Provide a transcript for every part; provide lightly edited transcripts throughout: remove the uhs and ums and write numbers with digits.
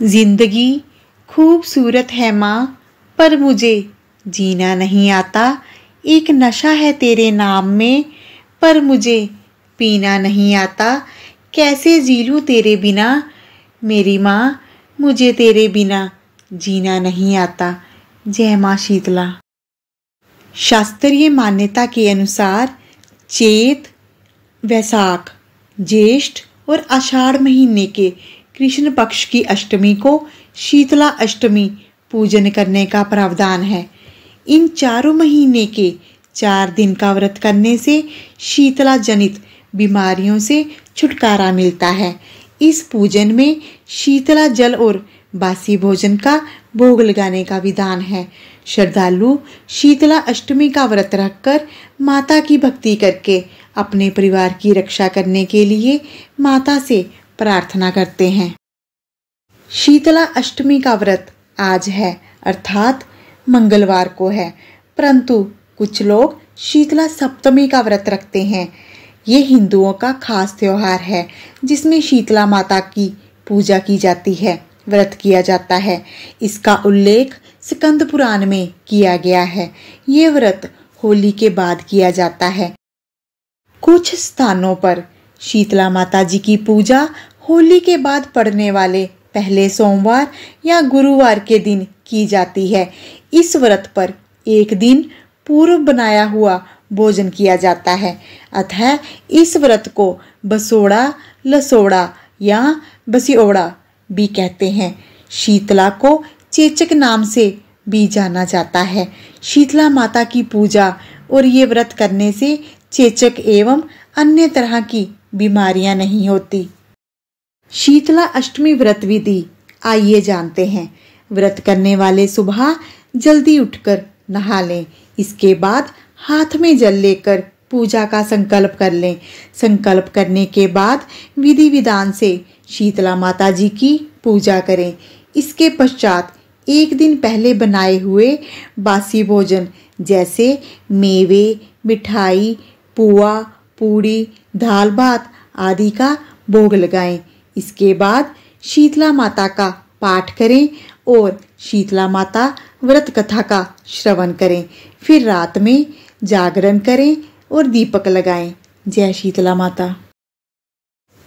जिंदगी खूबसूरत है माँ, पर मुझे जीना नहीं आता। एक नशा है तेरे नाम में, पर मुझे पीना नहीं आता। कैसे जी लूँ तेरे बिना मेरी माँ, मुझे तेरे बिना जीना नहीं आता। जय माँ शीतला। शास्त्रीय मान्यता के अनुसार चैत, वैशाख, ज्येष्ठ और आषाढ़ महीने के कृष्ण पक्ष की अष्टमी को शीतला अष्टमी पूजन करने का प्रावधान है। इन चारों महीने के 4 दिन का व्रत करने से शीतला जनित बीमारियों से छुटकारा मिलता है। इस पूजन में शीतला जल और बासी भोजन का भोग लगाने का विधान है। श्रद्धालु शीतला अष्टमी का व्रत रखकर माता की भक्ति करके अपने परिवार की रक्षा करने के लिए माता से प्रार्थना करते हैं। शीतला अष्टमी का व्रत आज है, अर्थात मंगलवार को है, परंतु कुछ लोग शीतला सप्तमी का व्रत रखते हैं। ये हिंदुओं का खास त्योहार है जिसमें शीतला माता की पूजा की जाती है, व्रत किया जाता है। इसका उल्लेख स्कंद पुराण में किया गया है। ये व्रत होली के बाद किया जाता है। कुछ स्थानों पर शीतला माता जी की पूजा होली के बाद पड़ने वाले पहले सोमवार या गुरुवार के दिन की जाती है। इस व्रत पर एक दिन पूर्व बनाया हुआ भोजन किया जाता है, अतः इस व्रत को बसोड़ा, लसोड़ा या बसिओड़ा भी कहते हैं। शीतला को चेचक नाम से भी जाना जाता है। शीतला माता की पूजा और ये व्रत करने से चेचक एवं अन्य तरह की बीमारियां नहीं होती। शीतला अष्टमी व्रत विधि आइए जानते हैं। व्रत करने वाले सुबह जल्दी उठकर नहा लें। इसके बाद हाथ में जल लेकर पूजा का संकल्प कर लें। संकल्प करने के बाद विधि विधान से शीतला माता जी की पूजा करें। इसके पश्चात एक दिन पहले बनाए हुए बासी भोजन जैसे मेवे, मिठाई, पुआ, पूड़ी, दाल भात आदि का भोग लगाएं। इसके बाद शीतला माता का पाठ करें और शीतला माता व्रत कथा का श्रवण करें। फिर रात में जागरण करें और दीपक लगाएं। जय शीतला माता।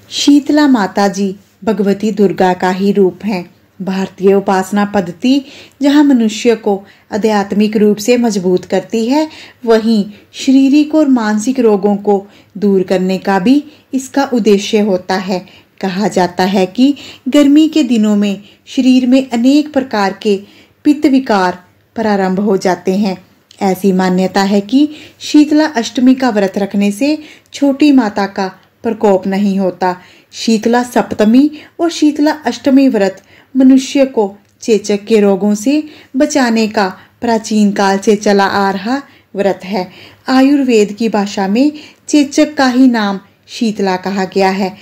शीतला माता जी भगवती दुर्गा का ही रूप हैं। भारतीय उपासना पद्धति जहाँ मनुष्य को आध्यात्मिक रूप से मजबूत करती है, वहीं शारीरिक और मानसिक रोगों को दूर करने का भी इसका उद्देश्य होता है। कहा जाता है कि गर्मी के दिनों में शरीर में अनेक प्रकार के पित्त विकार प्रारंभ हो जाते हैं। ऐसी मान्यता है कि शीतला अष्टमी का व्रत रखने से छोटी माता का प्रकोप नहीं होता। शीतला सप्तमी और शीतला अष्टमी व्रत मनुष्य को चेचक के रोगों से बचाने का प्राचीन काल से चला आ रहा व्रत है। आयुर्वेद की भाषा में चेचक का ही नाम शीतला कहा गया है।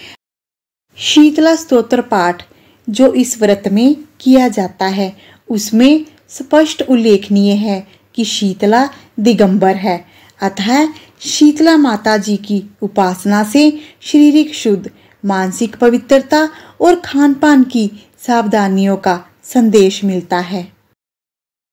शीतला स्तोत्र पाठ जो इस व्रत में किया जाता है, उसमें स्पष्ट उल्लेखनीय है कि शीतला दिगंबर है, अतः शीतला माता जी की उपासना से शारीरिक शुद्ध, मानसिक पवित्रता और खान पान की सावधानियों का संदेश मिलता है।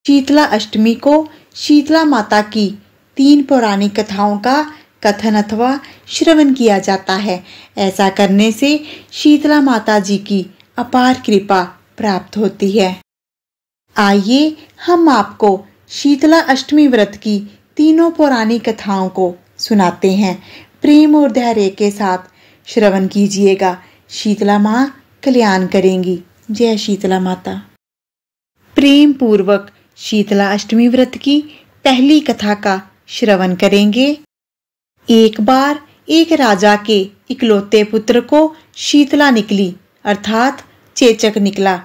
शीतला अष्टमी को शीतला माता की 3 पौराणिक कथाओं का कथन अथवा श्रवण किया जाता है। ऐसा करने से शीतला माता जी की अपार कृपा प्राप्त होती है। आइए हम आपको शीतला अष्टमी व्रत की तीनों पौराणिक कथाओं को सुनाते हैं। प्रेम और धैर्य के साथ श्रवण कीजिएगा। शीतला माँ कल्याण करेंगी। जय शीतला माता। प्रेम पूर्वक शीतला अष्टमी व्रत की पहली कथा का श्रवण करेंगे। एक बार एक राजा के इकलौते पुत्र को शीतला निकली, अर्थात चेचक निकला।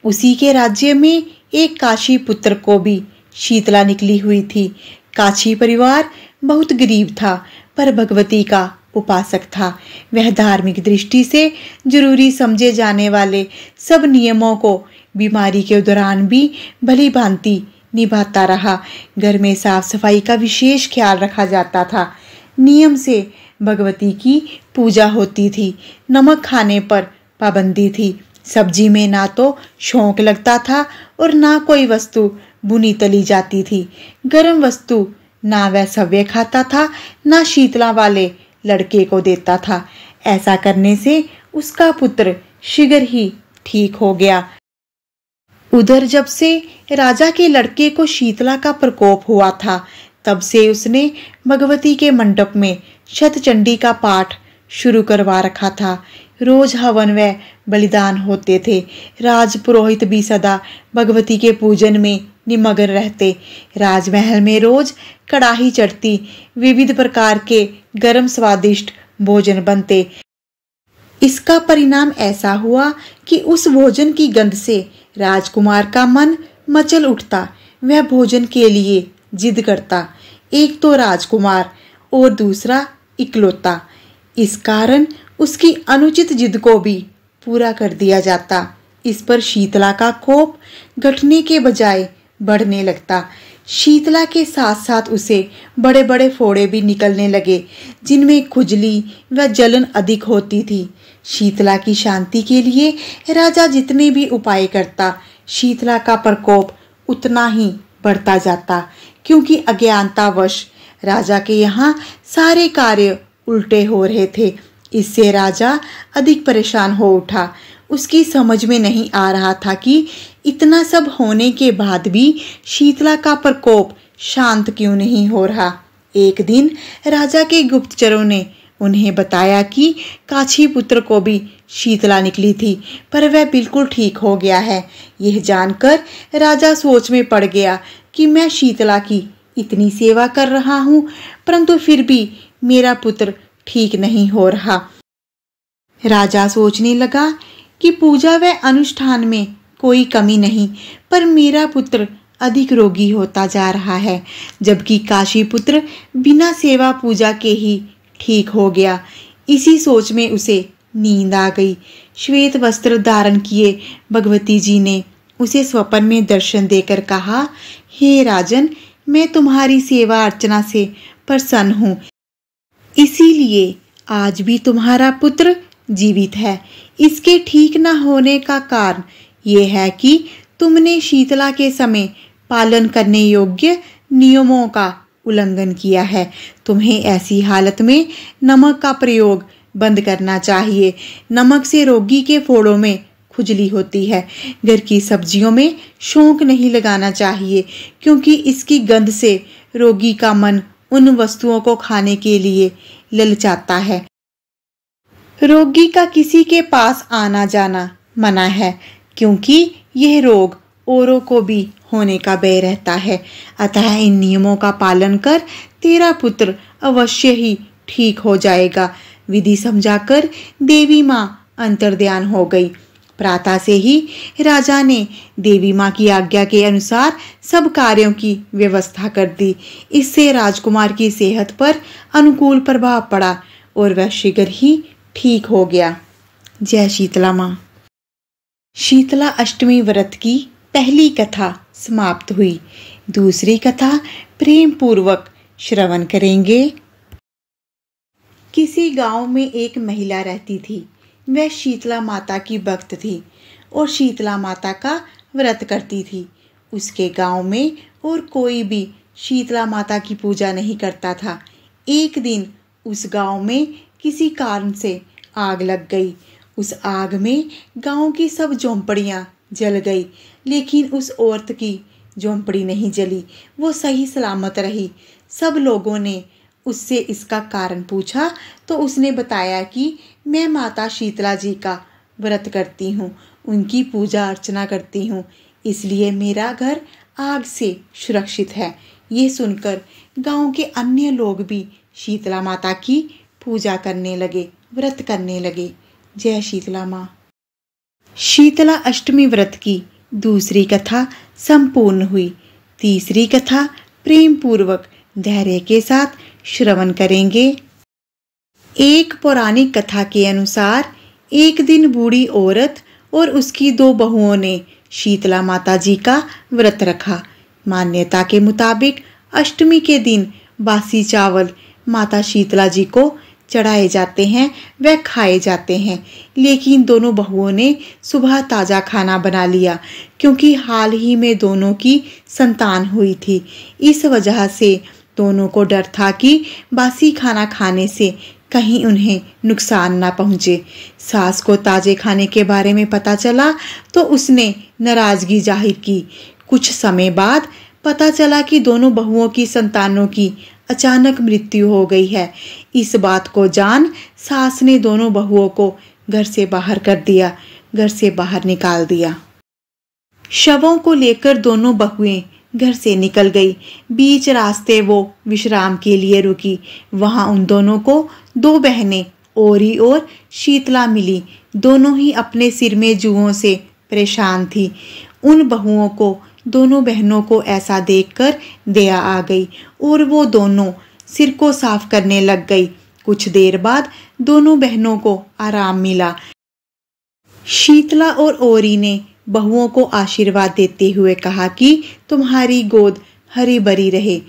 उसी के राज्य में एक काशी पुत्र को भी शीतला निकली हुई थी। काशी परिवार बहुत गरीब था, पर भगवती का उपासक था। वह धार्मिक दृष्टि से जरूरी समझे जाने वाले सब नियमों को बीमारी के दौरान भी भली भांति निभाता रहा। घर में साफ सफाई का विशेष ख्याल रखा जाता था। नियम से भगवती की पूजा होती थी। नमक खाने पर पाबंदी थी। सब्जी में ना तो शौक लगता था और ना कोई वस्तु बुनी तली जाती थी। गर्म वस्तु ना वह सव्य खाता था, ना शीतला वाले लड़के को देता था। ऐसा करने से उसका पुत्र शीघ्र ही ठीक हो गया। उधर जब से राजा के लड़के को शीतला का प्रकोप हुआ था, तब से उसने भगवती के मंडप में शतचंडी का पाठ शुरू करवा रखा था। रोज हवन व बलिदान होते थे। राज पुरोहित भी सदा भगवती के पूजन में निमग्न रहते। राजमहल में रोज कड़ाही चढ़ती, विविध प्रकार के गर्म स्वादिष्ट भोजन बनते। इसका परिणाम ऐसा हुआ कि उस भोजन की गंध से राजकुमार का मन मचल उठता। वह भोजन के लिए जिद करता। एक तो राजकुमार और दूसरा इकलौता। इस कारण उसकी अनुचित जिद को भी पूरा कर दिया जाता। इस पर शीतला का कोप घटने के बजाय बढ़ने लगता। शीतला के साथ साथ उसे बड़े बड़े फोड़े भी निकलने लगे, जिनमें खुजली व जलन अधिक होती थी। शीतला की शांति के लिए राजा जितने भी उपाय करता, शीतला का प्रकोप उतना ही बढ़ता जाता, क्योंकि अज्ञानतावश राजा के यहाँ सारे कार्य उल्टे हो रहे थे। इससे राजा अधिक परेशान हो उठा। उसकी समझ में नहीं आ रहा था कि इतना सब होने के बाद भी शीतला का प्रकोप शांत क्यों नहीं हो रहा। एक दिन राजा के गुप्तचरों ने उन्हें बताया कि काछी पुत्र को भी शीतला निकली थी, पर वह बिल्कुल ठीक हो गया है। यह जानकर राजा सोच में पड़ गया कि मैं शीतला की इतनी सेवा कर रहा हूँ, परंतु फिर भी मेरा पुत्र ठीक नहीं हो रहा। राजा सोचने लगा कि पूजा व अनुष्ठान में कोई कमी नहीं, पर मेरा पुत्र अधिक रोगी होता जा रहा है, जबकि काशी पुत्र बिना सेवा पूजा के ही ठीक हो गया। इसी सोच में उसे नींद आ गई। श्वेत वस्त्र धारण किए भगवती जी ने उसे स्वप्न में दर्शन देकर कहा, हे राजन, मैं तुम्हारी सेवा अर्चना से प्रसन्न हूँ, इसीलिए आज भी तुम्हारा पुत्र जीवित है। इसके ठीक न होने का कारण यह है कि तुमने शीतला के समय पालन करने योग्य नियमों का उल्लंघन किया है। तुम्हें ऐसी हालत में नमक का प्रयोग बंद करना चाहिए। नमक से रोगी के फोड़ों में खुजली होती है। घर की सब्जियों में शौक नहीं लगाना चाहिए, क्योंकि इसकी गंध से रोगी का मन उन वस्तुओं को खाने के लिए ललचाता है। रोगी का किसी के पास आना जाना मना है, क्योंकि यह रोग औरों को भी होने का भय रहता है। अतः इन नियमों का पालन कर तेरा पुत्र अवश्य ही ठीक हो जाएगा। विधि समझाकर देवी माँ अंतर्ध्यान हो गई। प्रातः से ही राजा ने देवी माँ की आज्ञा के अनुसार सब कार्यों की व्यवस्था कर दी। इससे राजकुमार की सेहत पर अनुकूल प्रभाव पड़ा और वह शीघ्र ही ठीक हो गया। जय शीतला माँ। शीतला अष्टमी व्रत की पहली कथा समाप्त हुई। दूसरी कथा प्रेम पूर्वक श्रवण करेंगे। किसी गांव में एक महिला रहती थी। वह शीतला माता की भक्त थी और शीतला माता का व्रत करती थी। उसके गांव में और कोई भी शीतला माता की पूजा नहीं करता था। एक दिन उस गांव में किसी कारण से आग लग गई। उस आग में गांव की सब झोंपड़ियां जल गई, लेकिन उस औरत की झोंपड़ी नहीं जली। वो सही सलामत रही। सब लोगों ने उससे इसका कारण पूछा तो उसने बताया कि मैं माता शीतला जी का व्रत करती हूँ, उनकी पूजा अर्चना करती हूँ, इसलिए मेरा घर आग से सुरक्षित है। ये सुनकर गांव के अन्य लोग भी शीतला माता की पूजा करने लगे, व्रत करने लगे। जय शीतला माँ। शीतला अष्टमी व्रत की दूसरी कथा संपूर्ण हुई। तीसरी कथा प्रेम पूर्वक धैर्य के साथ श्रवण करेंगे। एक पौराणिक कथा के अनुसार एक दिन बूढ़ी औरत और उसकी दो बहुओं ने शीतला माता जी का व्रत रखा। मान्यता के मुताबिक अष्टमी के दिन बासी चावल माता शीतला जी को चढ़ाए जाते हैं वह खाए जाते हैं। लेकिन दोनों बहुओं ने सुबह ताज़ा खाना बना लिया, क्योंकि हाल ही में दोनों की संतान हुई थी। इस वजह से दोनों को डर था कि बासी खाना खाने से कहीं उन्हें नुकसान ना पहुंचे। सास को ताजे खाने के बारे में पता चला तो उसने नाराजगी जाहिर की। कुछ समय बाद पता चला कि दोनों बहुओं की संतानों की अचानक मृत्यु हो गई है। इस बात को जान सास ने दोनों बहुओं को घर से बाहर कर दिया, घर से बाहर निकाल दिया। शवों को लेकर दोनों बहुएं घर से निकल गई। बीच रास्ते वो विश्राम के लिए रुकी। वहां उन दोनों को दो बहनें ओरी और शीतला मिली। दोनों ही अपने सिर में जुओं से परेशान थी। उन बहुओं को दोनों बहनों को ऐसा देखकर दया आ गई और वो दोनों सिर को साफ करने लग गई। कुछ देर बाद दोनों बहनों को आराम मिला। शीतला और ओरी ने बहुओं को आशीर्वाद देते हुए कहा कि तुम्हारी गोद हरी भरी रहे।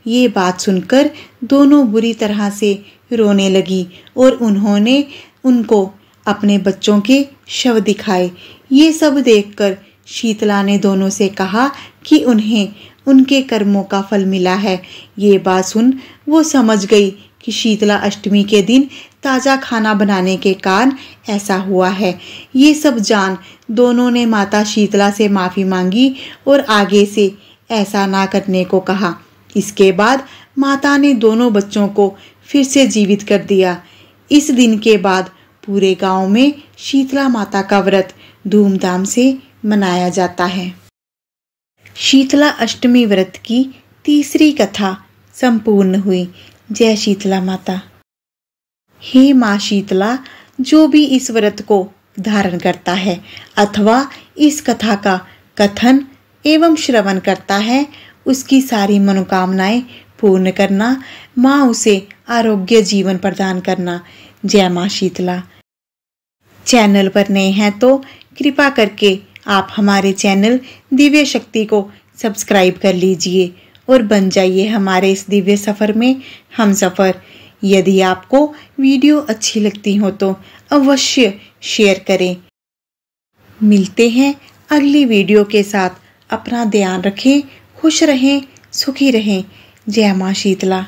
ये बात सुनकर दोनों बुरी तरह से रोने लगी और उन्होंने उनको अपने बच्चों के शव दिखाए। ये सब देखकर शीतला ने दोनों से कहा कि उन्हें उनके कर्मों का फल मिला है। ये बात सुन वो समझ गई कि शीतला अष्टमी के दिन ताज़ा खाना बनाने के कारण ऐसा हुआ है। ये सब जान दोनों ने माता शीतला से माफ़ी मांगी और आगे से ऐसा ना करने को कहा। इसके बाद माता ने दोनों बच्चों को फिर से जीवित कर दिया। इस दिन के बाद पूरे गांव में शीतला माता का व्रत धूमधाम से मनाया जाता है। शीतला अष्टमी व्रत की तीसरी कथा संपूर्ण हुई। जय शीतला माता। हे माँ शीतला, जो भी इस व्रत को धारण करता है अथवा इस कथा का कथन एवं श्रवण करता है, उसकी सारी मनोकामनाएं पूर्ण करना, माँ उसे आरोग्य जीवन प्रदान करना। जय माँ शीतला। चैनल पर नए हैं तो कृपा करके आप हमारे चैनल दिव्य शक्ति को सब्सक्राइब कर लीजिए और बन जाइए हमारे इस दिव्य सफ़र में हम सफ़र। यदि आपको वीडियो अच्छी लगती हो तो अवश्य शेयर करें। मिलते हैं अगली वीडियो के साथ। अपना ध्यान रखें, खुश रहें, सुखी रहें। जय माँ शीतला।